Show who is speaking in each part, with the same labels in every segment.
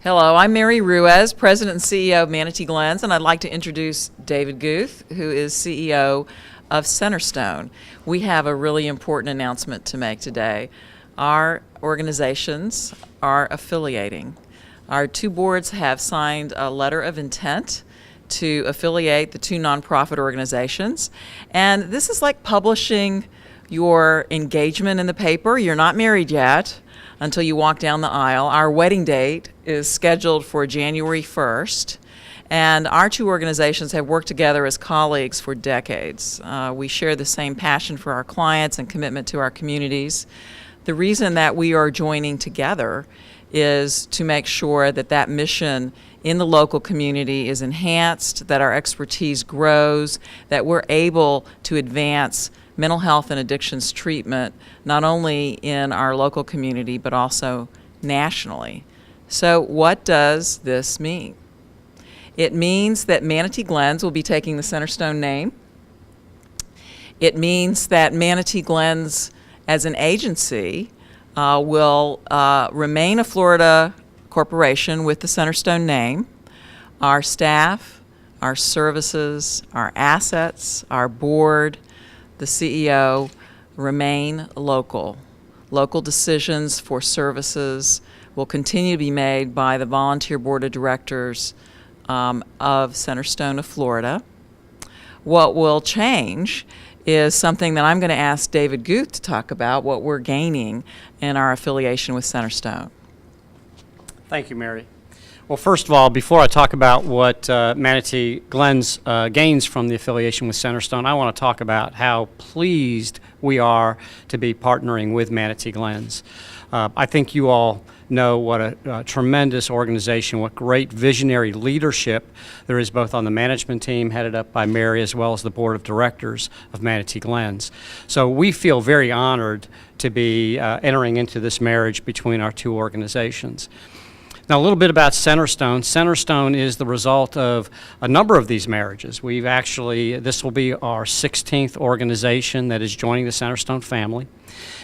Speaker 1: Hello, I'm Mary Ruiz, President and CEO of Manatee Glens, and I'd like to introduce David Guth, who is CEO of Centerstone. We have a really important announcement to make today. Our organizations are affiliating. Our two boards have signed a letter of intent to affiliate the two nonprofit organizations, and this is like publishing your engagement in the paper. You're not married yet until you walk down the aisle. Our wedding date is scheduled for January 1st, and our two organizations have worked together as colleagues for decades. We share the same passion for our clients and commitment to our communities. The reason that we are joining together is to make sure that that mission in the local community is enhanced, that our expertise grows, that we're able to advance mental health and addictions treatment, not only in our local community, but also nationally. So what does this mean? It means that Manatee Glens will be taking the Centerstone name. It means that Manatee Glens as an agency will remain a Florida corporation with the Centerstone name. Our staff, our services, our assets, our board, the CEO remain local. Local decisions for services will continue to be made by the volunteer board of directors of Centerstone of Florida. What will change is something that I'm going to ask David Guth to talk about, what we're gaining in our affiliation with Centerstone.
Speaker 2: Thank you, Mary. Well, first of all, before I talk about what Manatee Glens gains from the affiliation with Centerstone, I want to talk about how pleased we are to be partnering with Manatee Glens. I think you all know what a tremendous organization, what great visionary leadership there is both on the management team headed up by Mary as well as the board of directors of Manatee Glens. So we feel very honored to be entering into this marriage between our two organizations. Now, a little bit about Centerstone. Centerstone is the result of a number of these marriages. This will be our 16th organization that is joining the Centerstone family.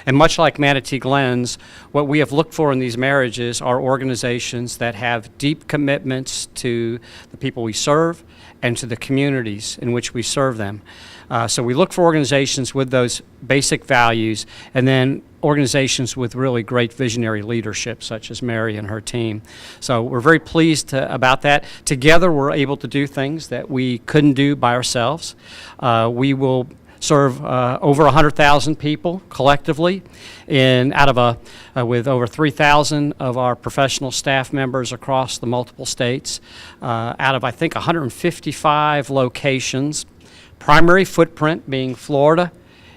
Speaker 2: And much like Manatee Glens, what we have looked for in these marriages are organizations that have deep commitments to the people we serve and to the communities in which we serve them. So we look for organizations with those basic values, and then organizations with really great visionary leadership, such as Mary and her team. So we're very pleased about that. Together, we're able to do things that we couldn't do by ourselves. We will serve over 100,000 people collectively with over 3,000 of our professional staff members across the multiple states, out of, I think, 155 locations. Primary footprint being Florida,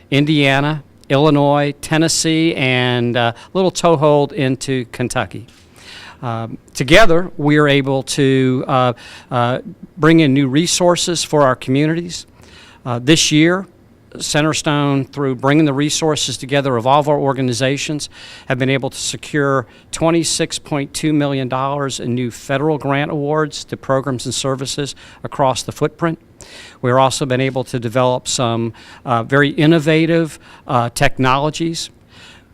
Speaker 2: Indiana, Illinois, Tennessee, and a little toehold into Kentucky. Together, we are able to bring in new resources for our communities. This year, Centerstone, through bringing the resources together of all of our organizations, have been able to secure $26.2 million in new federal grant awards to programs and services across the footprint. We've also been able to develop some very innovative technologies.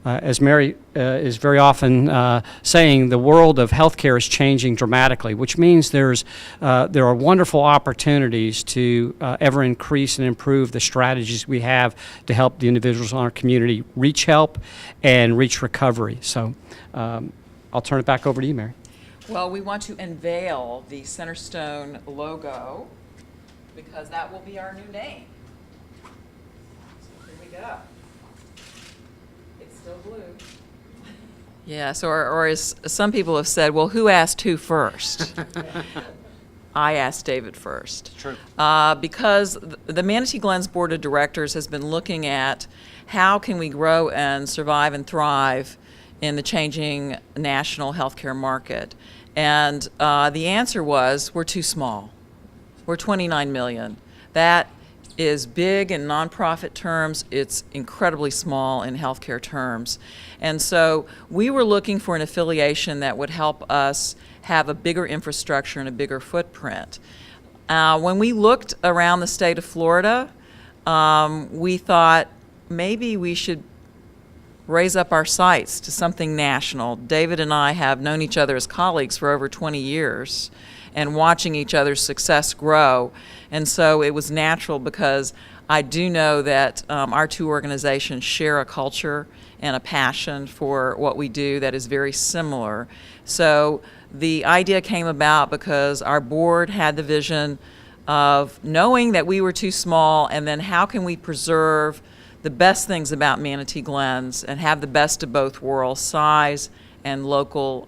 Speaker 2: As Mary is very often saying, the world of healthcare is changing dramatically, which means there are wonderful opportunities to ever increase and improve the strategies we have to help the individuals in our community reach help and reach recovery. So I'll turn it back over to you, Mary.
Speaker 1: Well, we want to unveil the Centerstone logo because that will be our new name. So here we go. It's still blue. Yes, or as some people have said, well, who asked who first? I asked David first.
Speaker 2: True.
Speaker 1: Because the Manatee Glens Board of Directors has been looking at how can we grow and survive and thrive in the changing national healthcare market. And the answer was, we're too small. We're 29 million. That is big in nonprofit terms. It's incredibly small in healthcare terms. And so we were looking for an affiliation that would help us have a bigger infrastructure and a bigger footprint. When we looked around the state of Florida, we thought maybe we should raise up our sights to something national. David and I have known each other as colleagues for over 20 years and watching each other's success grow. And so it was natural because I do know that our two organizations share a culture and a passion for what we do that is very similar. So the idea came about because our board had the vision of knowing that we were too small, and then how can we preserve the best things about Manatee Glens and have the best of both worlds, size and local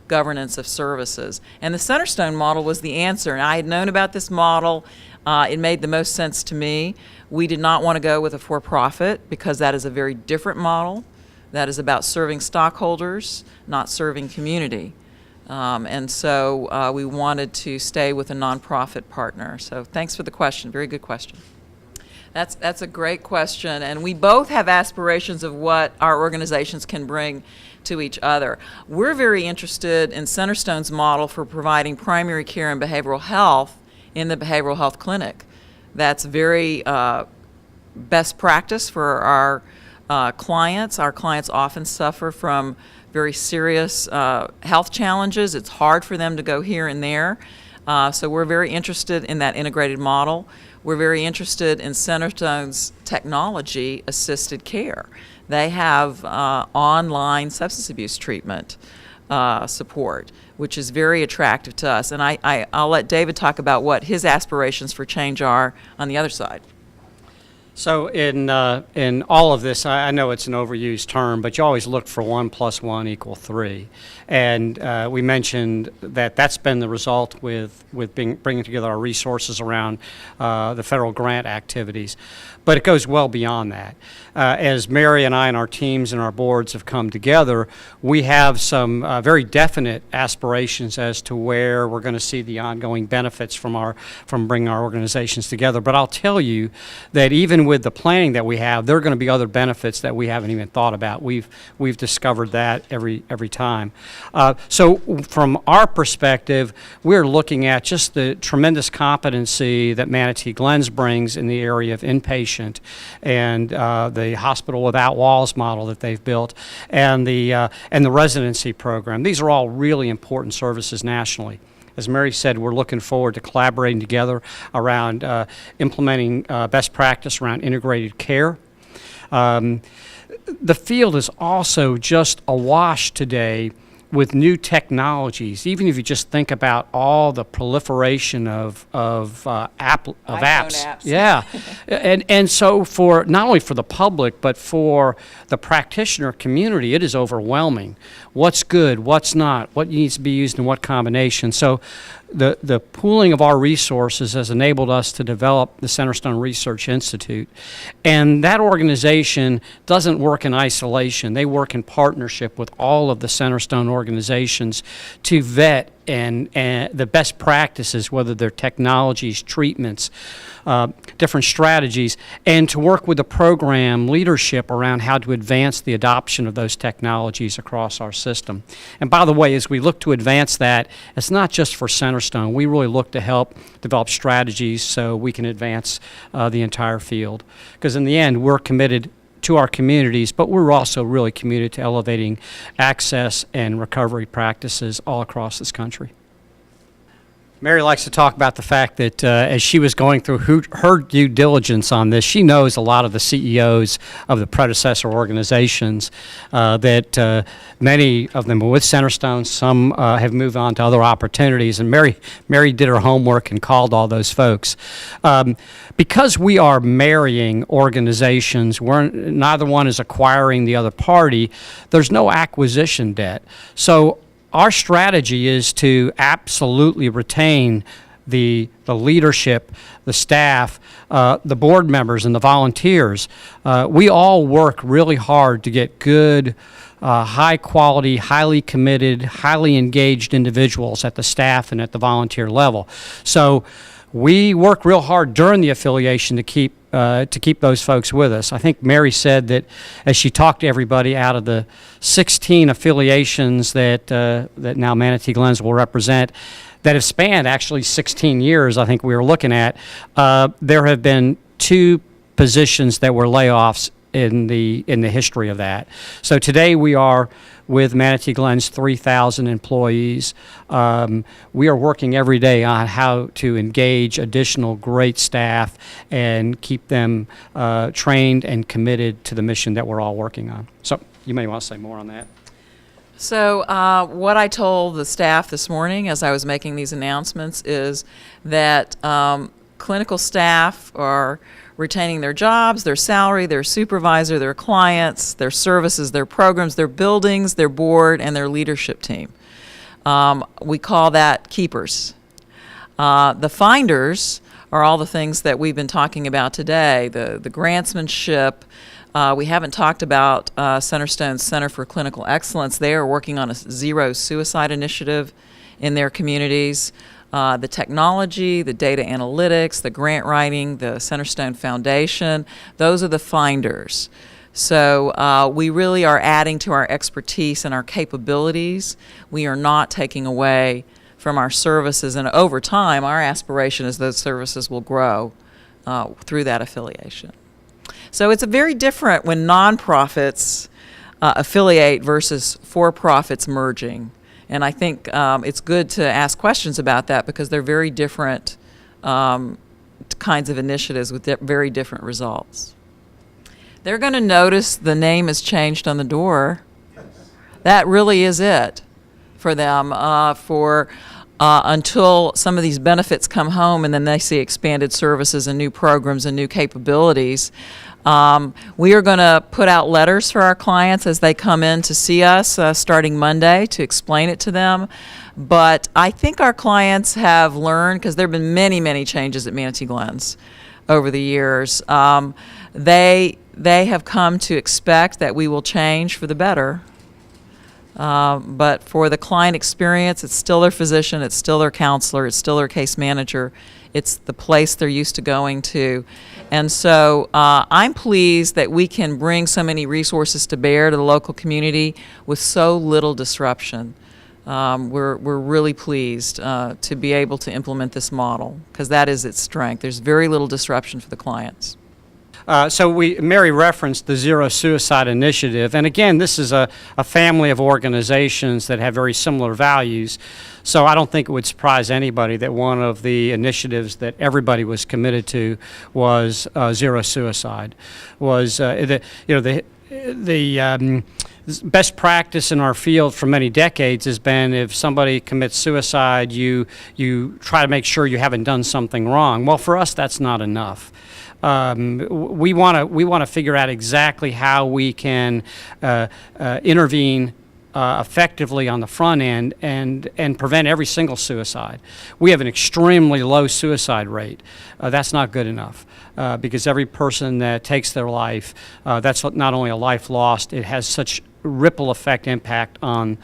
Speaker 1: governance of services. And the Centerstone model was the answer. And I had known about this model. It made the most sense to me. We did not want to go with a for-profit because that is a very different model. That is about serving stockholders, not serving community. And so we wanted to stay with a nonprofit partner. So thanks for the question. Very good question. That's a great question, and we both have aspirations of what our organizations can bring to each other. We're very interested in Centerstone's model for providing primary care and behavioral health in the behavioral health clinic. That's very best practice for our clients. Our clients often suffer from very serious health challenges. It's hard for them to go here and there. So we're very interested in that integrated model. We're very interested in Centerstone's technology-assisted care. They have online substance abuse treatment support, which is very attractive to us. And I'll let David talk about what his aspirations for change are on the other side.
Speaker 2: So in all of this, I know it's an overused term, but you always look for 1 + 1 = 3. And we mentioned that that's been the result with bringing together our resources around the federal grant activities. But it goes well beyond that. As Mary and I and our teams and our boards have come together, we have some very definite aspirations as to where we're going to see the ongoing benefits from bringing our organizations together. But I'll tell you that even with the planning that we have, there are going to be other benefits that we haven't even thought about. We've discovered that every time. So from our perspective, we're looking at just the tremendous competency that Manatee Glens brings in the area of inpatient and the hospital without walls model that they've built and the residency program. These are all really important services nationally. As Mary said, we're looking forward to collaborating together around implementing best practice around integrated care. The field is also just awash today with new technologies. Even if you just think about all the proliferation of apps, yeah, and so for not only for the public but for the practitioner community, it is overwhelming. What's good, what's not, what needs to be used in what combination. So the pooling of our resources has enabled us to develop the Centerstone Research Institute. And that organization doesn't work in isolation. They work in partnership with all of the Centerstone organizations to vet and the best practices, whether they're technologies, treatments, different strategies, and to work with the program leadership around how to advance the adoption of those technologies across our system. And by the way, as we look to advance that, it's not just for Centerstone. We really look to help develop strategies so we can advance the entire field. Because in the end, we're committed to our communities, but we're also really committed to elevating access and recovery practices all across this country. Mary likes to talk about the fact that as she was going through her due diligence on this, she knows a lot of the CEOs of the predecessor organizations, that many of them were with Centerstone. Some have moved on to other opportunities, and Mary did her homework and called all those folks. Because we are marrying organizations, neither one is acquiring the other party, there's no acquisition debt. So our strategy is to absolutely retain the leadership, the staff, the board members, and the volunteers. We all work really hard to get good, high quality, highly committed, highly engaged individuals at the staff and at the volunteer level. So we work real hard during the affiliation to keep those folks with us. I think Mary said that as she talked to everybody, out of the 16 affiliations that now Manatee Glens will represent, that have spanned actually 16 years, I think we were looking at, there have been 2 positions that were layoffs in the history of that. So today we are with Manatee Glens 3,000 employees. We are working every day on how to engage additional great staff and keep them trained and committed to the mission that we're all working on. So you may want to say more on that.
Speaker 1: So what I told the staff this morning as I was making these announcements is that clinical staff are retaining their jobs, their salary, their supervisor, their clients, their services, their programs, their buildings, their board, and their leadership team. We call that keepers. The finders are all the things that we've been talking about today, the grantsmanship. We haven't talked about Centerstone's Center for Clinical Excellence. They are working on a zero suicide initiative in their communities. The technology, the data analytics, the grant writing, the Centerstone Foundation, those are the finders. So we really are adding to our expertise and our capabilities. We are not taking away from our services, and over time, our aspiration is those services will grow through that affiliation. So it's a very different when nonprofits affiliate versus for-profits merging. And I think it's good to ask questions about that because they're very different kinds of initiatives with very different results. They're going to notice the name is changed on the door. That really is it for them until some of these benefits come home and then they see expanded services and new programs and new capabilities. We are going to put out letters for our clients as they come in to see us starting Monday to explain it to them. But I think our clients have learned, because there have been many, many changes at Manatee Glens over the years. They have come to expect that we will change for the better. But for the client experience, it's still their physician, it's still their counselor, it's still their case manager. It's the place they're used to going to. And so I'm pleased that we can bring so many resources to bear to the local community with so little disruption. We're really pleased to be able to implement this model because that is its strength. There's very little disruption for the clients.
Speaker 2: Mary referenced the Zero Suicide Initiative, and again, this is a family of organizations that have very similar values. So I don't think it would surprise anybody that one of the initiatives that everybody was committed to was zero suicide. The best practice in our field for many decades has been if somebody commits suicide, you try to make sure you haven't done something wrong. Well, for us, that's not enough. We want to figure out exactly how we can intervene effectively on the front end and prevent every single suicide. We have an extremely low suicide rate. That's not good enough because every person that takes their life, that's not only a life lost, it has such ripple effect impact on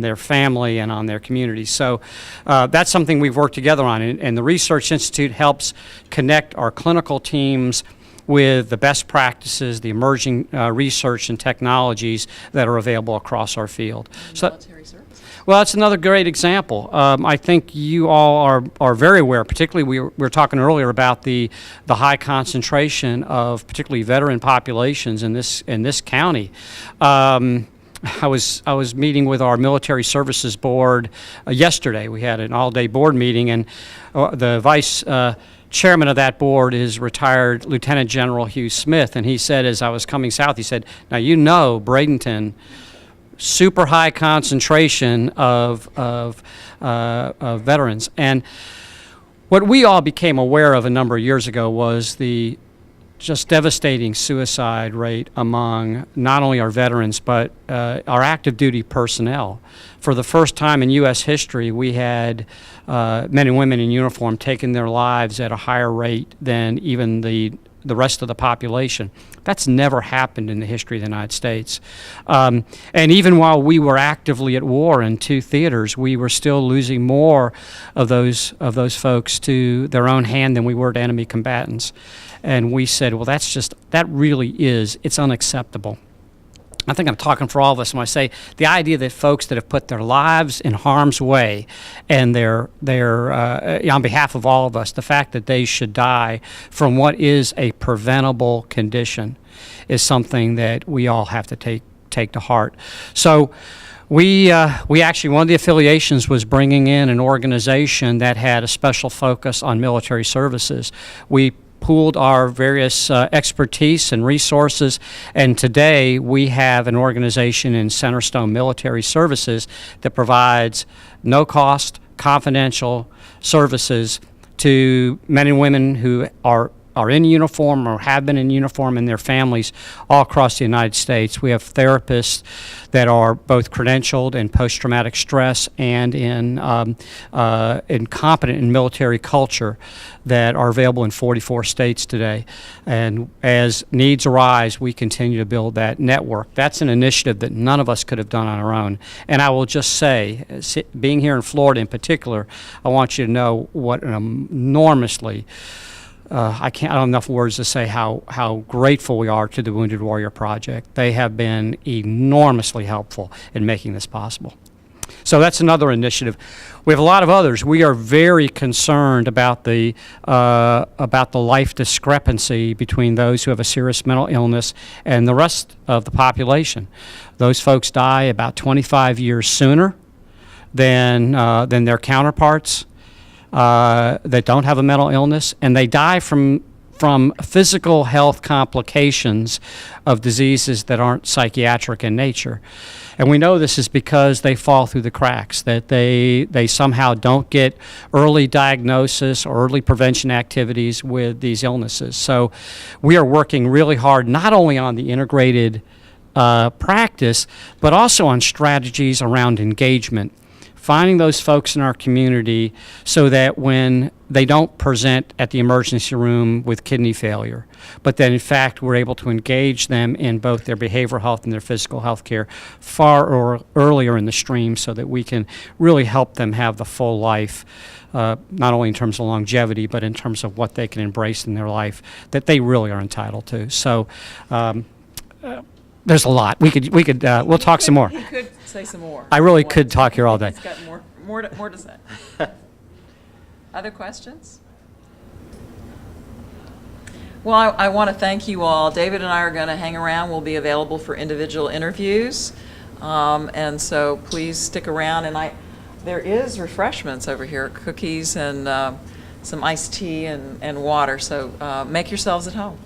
Speaker 2: their family and on their community. So that's something we've worked together on, and the Research Institute helps connect our clinical teams with the best practices, the emerging research and technologies that are available across our field.
Speaker 1: Military service.
Speaker 2: Well, that's another great example. I think you all are very aware, particularly we were talking earlier about the high concentration of particularly veteran populations in this county. I was meeting with our military services board yesterday. We had an all-day board meeting, and the vice chairman of that board is retired Lieutenant General Hugh Smith, and he said as I was coming south, he said, "Now you know Bradenton, super high concentration of veterans." And what we all became aware of a number of years ago was the just devastating suicide rate among not only our veterans but our active duty personnel. For the first time in U.S. history, we had men and women in uniform taking their lives at a higher rate than even the rest of the population. That's never happened in the history of the United States. And even while we were actively at war in two theaters, we were still losing more of those folks to their own hand than we were to enemy combatants. And we said, well, it's unacceptable. I think I'm talking for all of us when I say the idea that folks that have put their lives in harm's way, and on behalf of all of us, the fact that they should die from what is a preventable condition is something that we all have to take to heart. So we actually, one of the affiliations was bringing in an organization that had a special focus on military services. We pooled our various expertise and resources, and today we have an organization in Centerstone Military Services that provides no-cost, confidential services to men and women who are in uniform or have been in uniform and their families all across the United States. We have therapists that are both credentialed in post-traumatic stress and in competent in military culture that are available in 44 states today. And as needs arise, we continue to build that network. That's an initiative that none of us could have done on our own. And I will just say, being here in Florida in particular, I want you to know what an enormously I don't have enough words to say how grateful we are to the Wounded Warrior Project. They have been enormously helpful in making this possible. So that's another initiative. We have a lot of others. We are very concerned about the life discrepancy between those who have a serious mental illness and the rest of the population. Those folks die about 25 years sooner than their counterparts that don't have a mental illness, and they die from physical health complications of diseases that aren't psychiatric in nature. And we know this is because they fall through the cracks, that they somehow don't get early diagnosis or early prevention activities with these illnesses. So we are working really hard not only on the integrated practice, but also on strategies around engagement, finding those folks in our community so that when they don't present at the emergency room with kidney failure, but that in fact we're able to engage them in both their behavioral health and their physical health care far earlier in the stream so that we can really help them have the full life, not only in terms of longevity, but in terms of what they can embrace in their life that they really are entitled to. So there's a lot. We'll talk some more.
Speaker 1: He could say some more.
Speaker 2: I really could talk here all day.
Speaker 1: He's got more to say. Other questions? Well, I want to thank you all. David and I are going to hang around. We'll be available for individual interviews. And so please stick around. And there is refreshments over here, cookies and some iced tea and water. So make yourselves at home.